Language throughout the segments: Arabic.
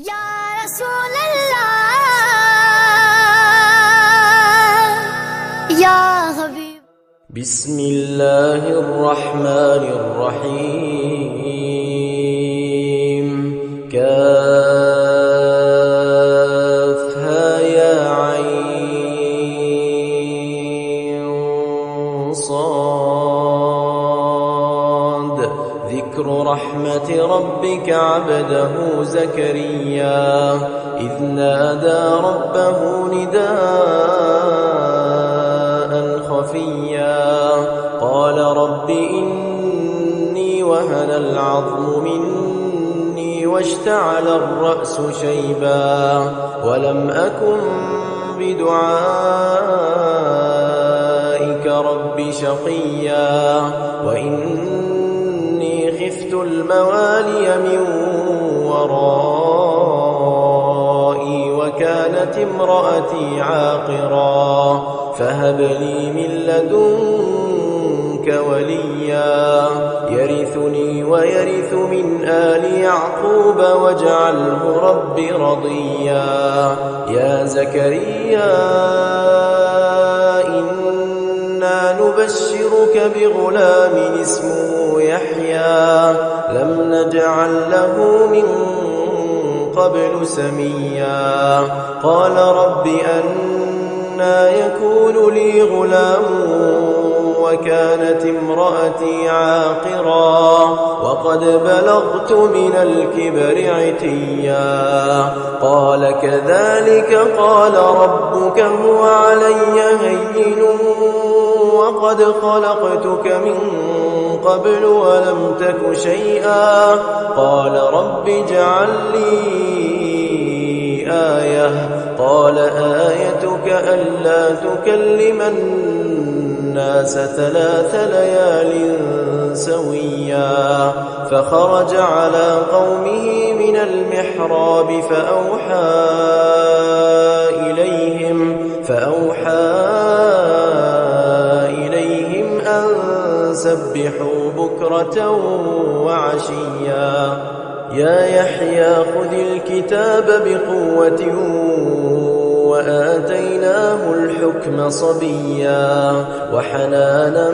या रसूल अल्लाह या हबीब। बिस्मिल्लाहिर रहमानिर रहीम। काफ़हा या ऐन साद। ذكر رحمة ربك عبده زكريا إذ نادى ربه نداء خفيا قال رب إني وهن العظم مني واشتعل الرأس شيبا ولم أكن بدعائك رب شقيا وإني خفت الموالي من ورائي وكانت امرأتي عاقرا فهب لي من لدنك وليا يرثني ويرث من آل يعقوب واجعله رب رضيا يا زكريا إنا نبشرك بغلام اسمه يحيى لم نجعل له من قبل سميا قال رب أنى يكون لي غلام وكانت امرأتي عاقرا وقد بلغت من الكبر عتيا قال كذلك قال ربك هو علي هين وقد خلقتك من قبل ولم تك شيئا قال رب اجعل لي آية قال آيتك ألا تكلم الناس 3 ليال سويا فخرج على قومه من المحراب فأوحى إليهم أن سبحوا بكرة وعشيا يا يحيى خذ الكتاب بقوة وآتيناه الحكم صبيا وحنانا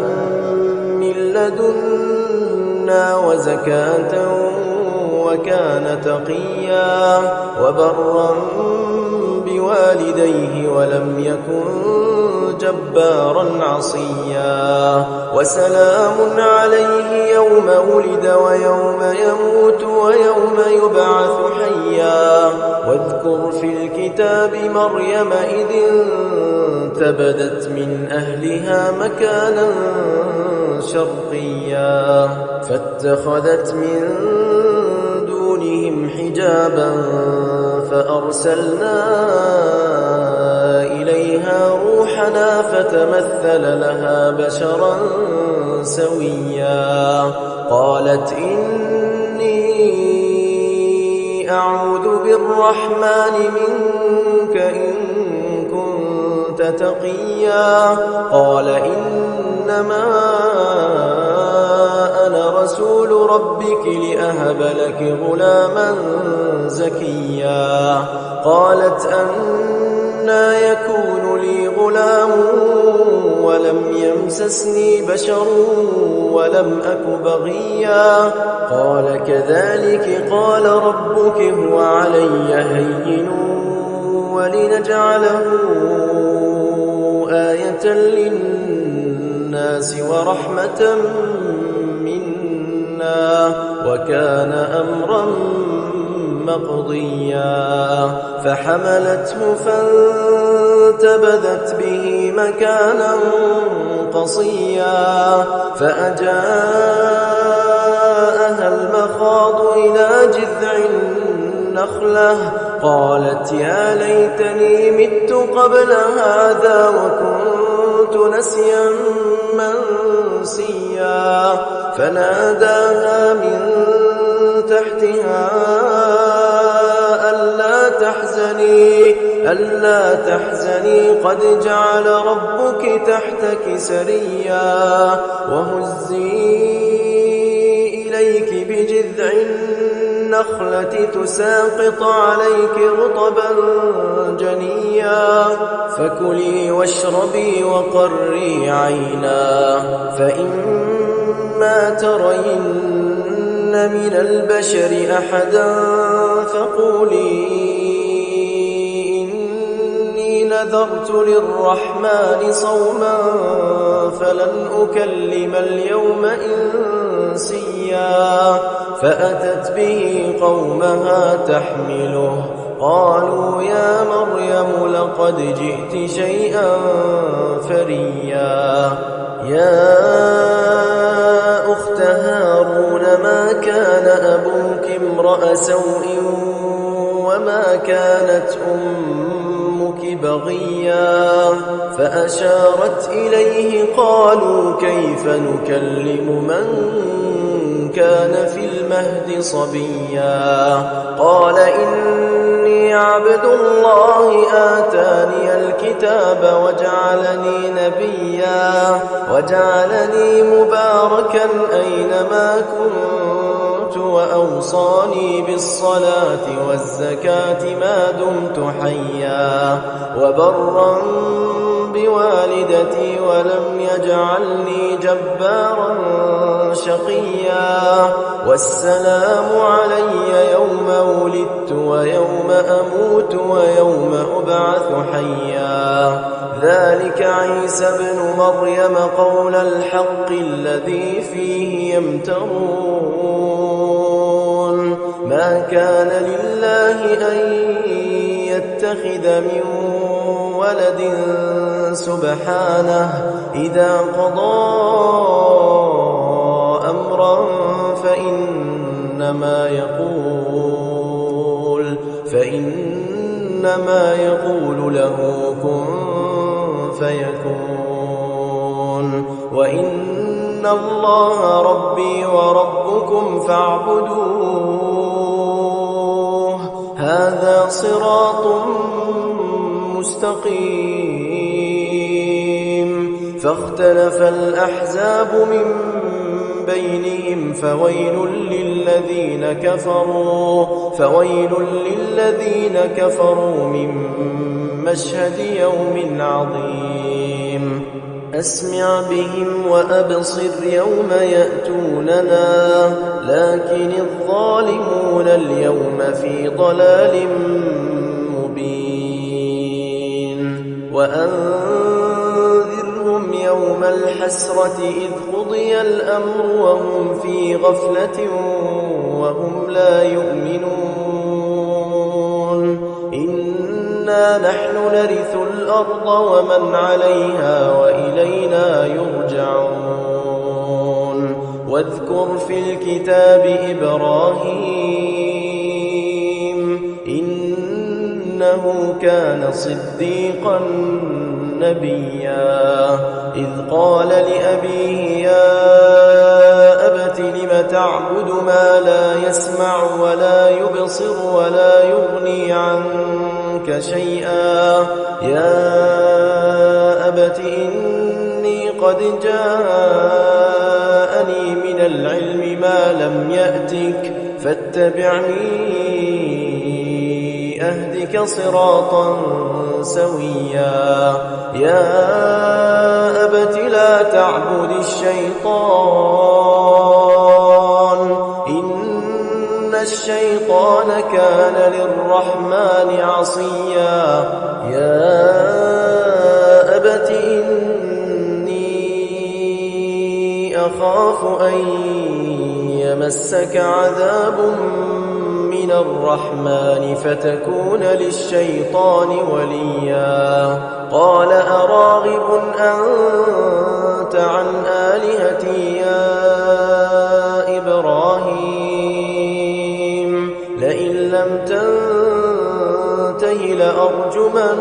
من لدنا وزكاة وكان تقيا وبرا بوالديه ولم يكن جبارا عصيا وسلام عليه يوم ولد ويوم يموت ويوم يبعث حيا واذكر في الكتاب مريم إذ انتبذت من أهلها مكانا شرقيا فاتخذت من دونهم حجابا فأرسلنا إليها روحنا فتمثل لها بشرا سويا قالت إني أعوذ بالرحمن منك إن كنت تقيا قال إنما أنا رسول ربك لأهب لك غلاما زكيا قالت أنى يكون لي غلام ولم يمسسني بشر ولم أك بغيا قال كذلك قال ربك هو علي هين ولنجعله آية للناس ورحمة منا وكان أمرا مقضيا فحملته فانتبذت به مكانا قصيا فأجاءها المخاض إلى جذع النخلة قالت يا ليتني مت قبل هذا وكنت نسيا منسيا فناداها من تحتها ألا تحزني قد جعل ربك تحتك سريا وهزي إليك بجذع النخلة تساقط عليك رطبا جنيا فكلي واشربي وقري عينا فإما ترين من البشر أحدا فقولي إني نذرت للرحمن صوما فلن أكلم اليوم إنسيا فأتت به قومها تحمله قالوا يا مريم لقد جئت شيئا فريا يا أخت هارون ما كان أبوك امرأ سوء وما كانت أمك بغيا فأشارت إليه قالوا كيف نكلم من كان في المهد صبيا قال إني عبد الله آتاني الكتاب وجعلني نبيا وجعلني مباركا أينما كنت وأوصاني بالصلاة والزكاة ما دمت حيا وبرا بوالدتي ولم يجعلني جبارا شقيا والسلام علي يوم ولدت ويوم أموت ويوم أبعث حيا ذلك عيسى ابن مريم قول الحق الذي فيه يمترون ما كان لله أن يتخذ من ولد سبحانه إذا قضى أمرا فإنما يقول له كن فيكون وإن الله ربي وربكم فاعبدوه هذا صراط مستقيم فاختلف الأحزاب من بينهم فويل للذين كفروا من مشهد يوم عظيم أسمع بهم وأبصر يوم يأتوننا لكن الظالمون اليوم في ضلال مبين وأنذرهم يوم الحسرة إذ قضي الأمر وهم في غفلة وهم لا يؤمنون إنا نحن نرث الأرض ومن عليها وإلينا يرجعون واذكر في الكتاب إبراهيم إنه كان صديقا نبيا إذ قال لأبيه يا أبت لم تعبد ما لا يسمع ولا يبصر ولا يغني عنك شيئا يا أبت إني قد جاءني من العلم ما لم يأتك فاتبعني أهدك صراطا سويا يا أبت لا تعبد الشيطان إن الشيطان كان للرحمن عصيا يا أبت إني أخاف أن يمسك عذاب من الرحمن فتكون للشيطان وليا قال أراغب أنت عن آلهتي يا إبراهيم لئن لم تنته لأرجمنك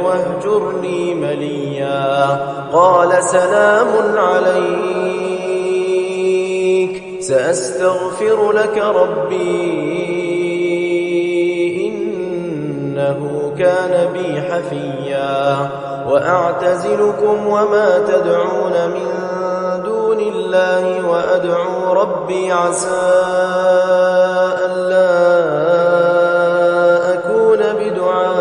واهجرني مليا قال سلام عليك سأستغفر لك ربي إنه كان بي حفيا وأعتزلكم وما تدعون من دون الله الله وأدعو ربي عسى ألا أكون بدعاء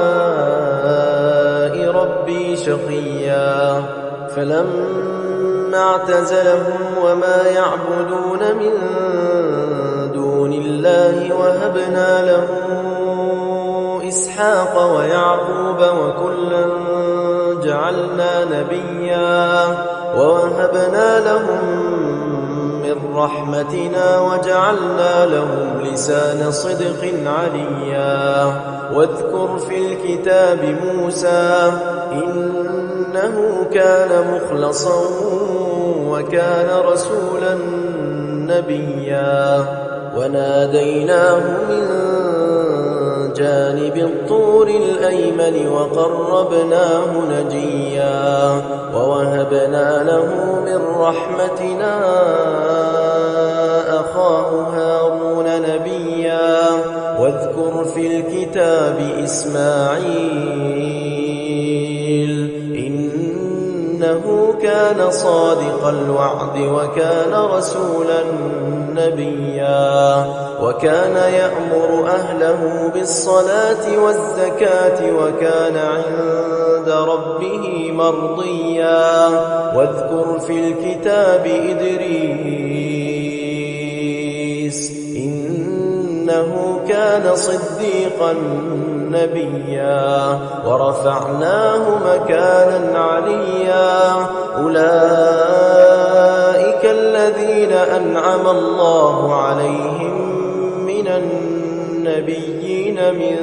ربي شقيا فلما اعتزلهم وما يعبدون من دون الله وهبنا له إسحاق ويعقوب وكلا جعلنا نبيا ووهبنا لهم من رحمتنا وجعلنا لهم لسان صدق عليا واذكر في الكتاب موسى إنه كان مخلصا وكان رسولا نبيا وناديناه من جانب الطور الأيمن وقربناه نجيا ووهبنا له من رحمتنا أخاه هارون نبيا واذكر في الكتاب إسماعيل إنه كان صادق الوعد وكان رسولا نبيا وكان يأمر أهله بالصلاة والزكاة وكان عند ربه مرضيا واذكر في الكتاب إدريس إنه كان صديقا نبيا ورفعناه مكانا عليا أولئك الذين أنعم الله عليهم من النبيين من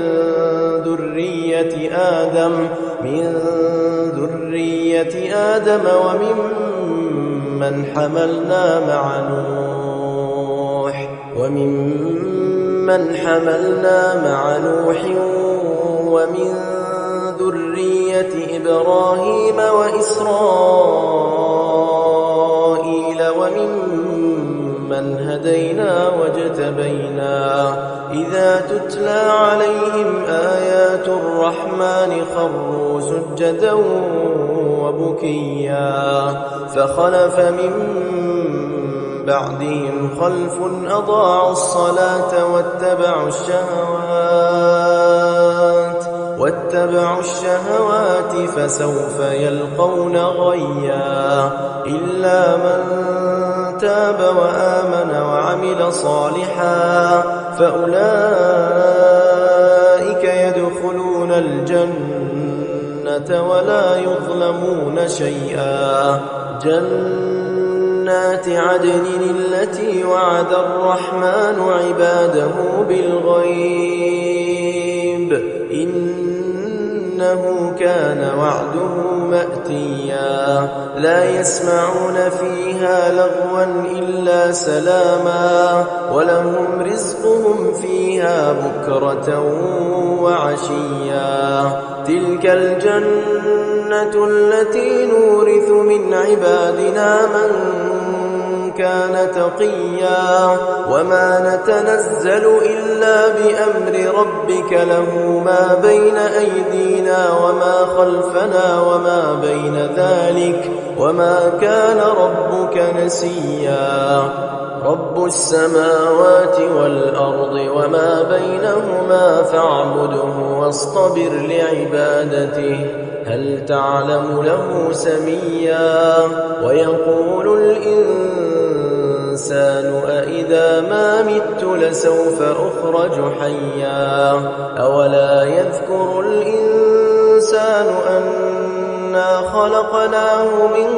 ذرية آدم وممن حملنا مع نوح ومن ذرية إبراهيم وإسرائيل وممن هدينا واجتبينا إذا تتلى عليهم آيات الرحمن خروا سجدا وبكيا فخلف من بعدهم خلف أضاعوا الصلاة واتبعوا الشهوات فسوف يلقون غيا إلا من تاب وآمن وعمل صالحا فأولئك يدخلون الجنة ولا يظلمون شيئا جنات عدن التي وعد الرحمن عباده بالغيب إنه كان وعده مأتيا لا يسمعون فيها لغوا إلا سلاما ولهم رزقهم فيها بكرة وعشيا تلك الجنة التي نورث من عبادنا من كان تقيا وما نتنزل إلا بأمر ربك له ما بين أيدينا وما خلفنا وما بين ذلك وما كان ربك نسيا رب السماوات والأرض وما بينهما فاعبده واصطبر لعبادته هل تعلم له سميا ويقول الإنسان أإذا ما مت لسوف أخرج حيا أولا يذكر الإنسان أنا خلقناه من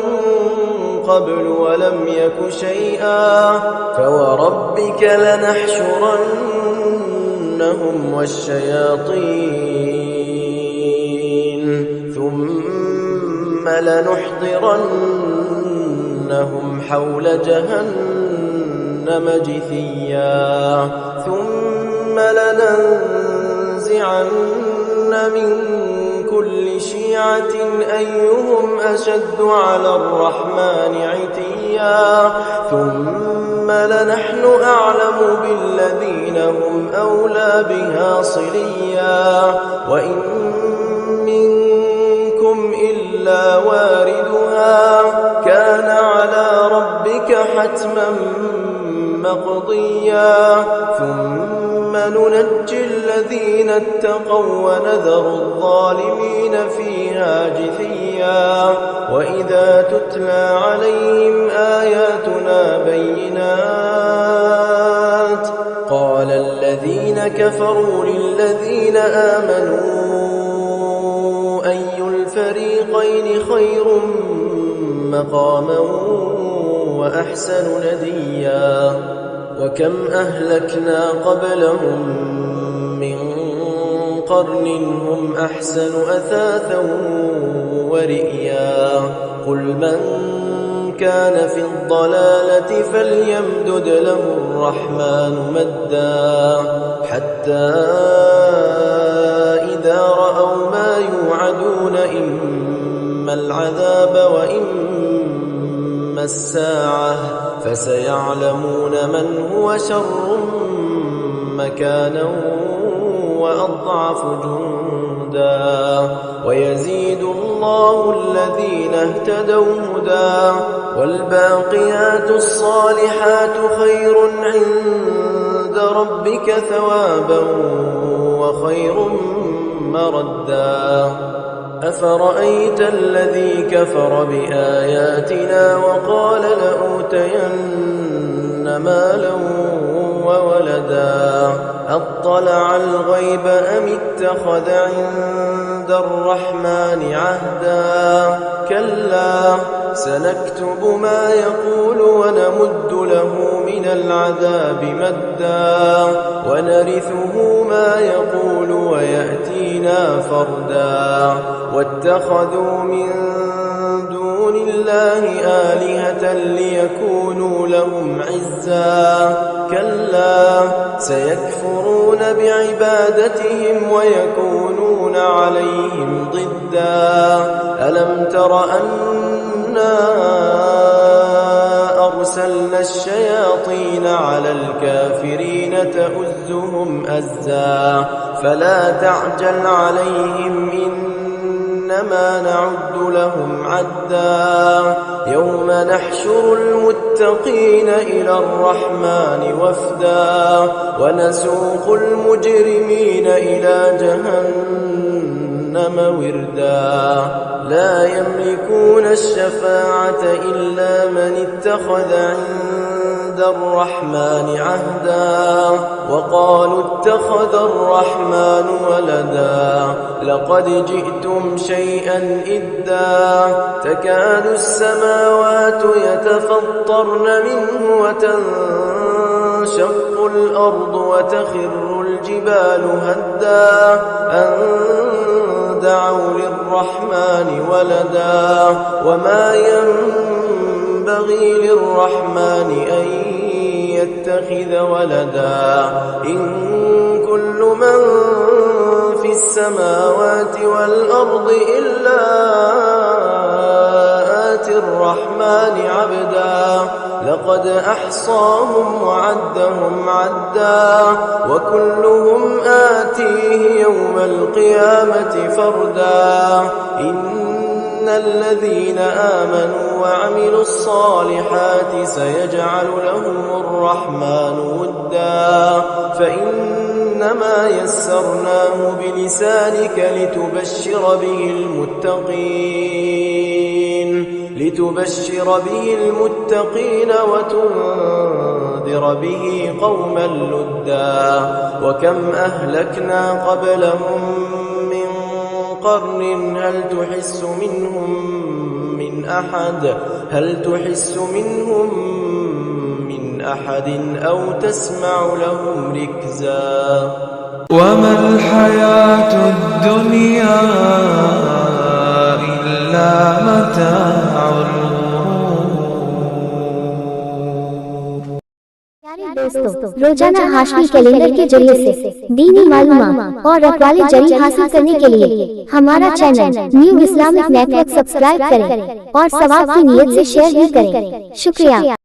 قبل ولم يك شيئا فوربك لنحشرنهم والشياطين ثم لنحضرنهم حول جهنم جثيا ثم لننزعن من كل شيعة أيهم أشد على الرحمن عتيا ثم لنحن أعلم بالذين هم أولى بها صليا وإن منكم إلا واردها كان على ربك حتما مرضيا ثم ننجي الذين اتقوا ونذر الظالمين فيها جثيا وإذا تتلى عليهم آياتنا بينات قال الذين كفروا للذين آمنوا أي الفريقين خير مقاما وأحسن نديا وكم أهلكنا قبلهم من قرن هم أحسن أثاثا ورئيا قل من كان في الضلالة فليمدد له الرحمن مدا حتى إذا رأوا ما يوعدون إما العذاب وإما الساعة فسيعلمون من هو شر مكانا وأضعف جندا ويزيد الله الذين اهتدوا هدى والباقيات الصالحات خير عند ربك ثوابا وخير مردا أفرأيت الذي كفر بآياتنا وقال لأوتين مالا وولدا أطلع الغيب أم اتخذ عند الرحمن عهدا كلا سنكتب ما يقول ونمد له من العذاب مدا ونرثه ما يقول ويأتينا فردا واتخذوا من دون الله آلهة ليكونوا لهم عزا كلا سيكفرون بعبادتهم ويكونون عليهم ضدا ألم تر أنا أرسلنا الشياطين على الكافرين تؤزهم أزا فلا تعجل عليهم إنما نعد لهم عدا يوم نحشر المتقين إلى الرحمن وفدا ونسوق المجرمين إلى جهنم وردا لا يملكون الشفاعة إلا من اتخذ عند الرحمن عهدا وقالوا اتخذ الرحمن ولدا لقد جئتم شيئا إدا تكاد السماوات يتفطرن منه وتنشق الأرض وتخر الجبال هدا أن دعوا للرحمن ولدا وما ينبغي للرحمن أن يتخذ ولدا إن كل من في السماوات والأرض إلا آتي الرحمن عبدا لقد أحصاهم وعدهم عدا وكلهم آتيه يوم القيامة فردا إن الذين آمنوا وعملوا الصالحات سيجعل لهم الرحمن ودا فإنما يسرناه بلسانك لتبشر به المتقين وتنذر به قوما لدا وكم أهلكنا قبلهم من قرن هل تحس منهم من أحد أو تسمع لهم ركزا وما الحياة الدنيا إلا متاع दोस्तों रोजाना हाशमी कैलेंडर के जरिए से दीनी मालूमात और रखवाले जरी हासिल करने के लिए हमारा channel new Islamic network subscribe करें और सवाब की नीयत से शेयर भी करें। शुक्रिया।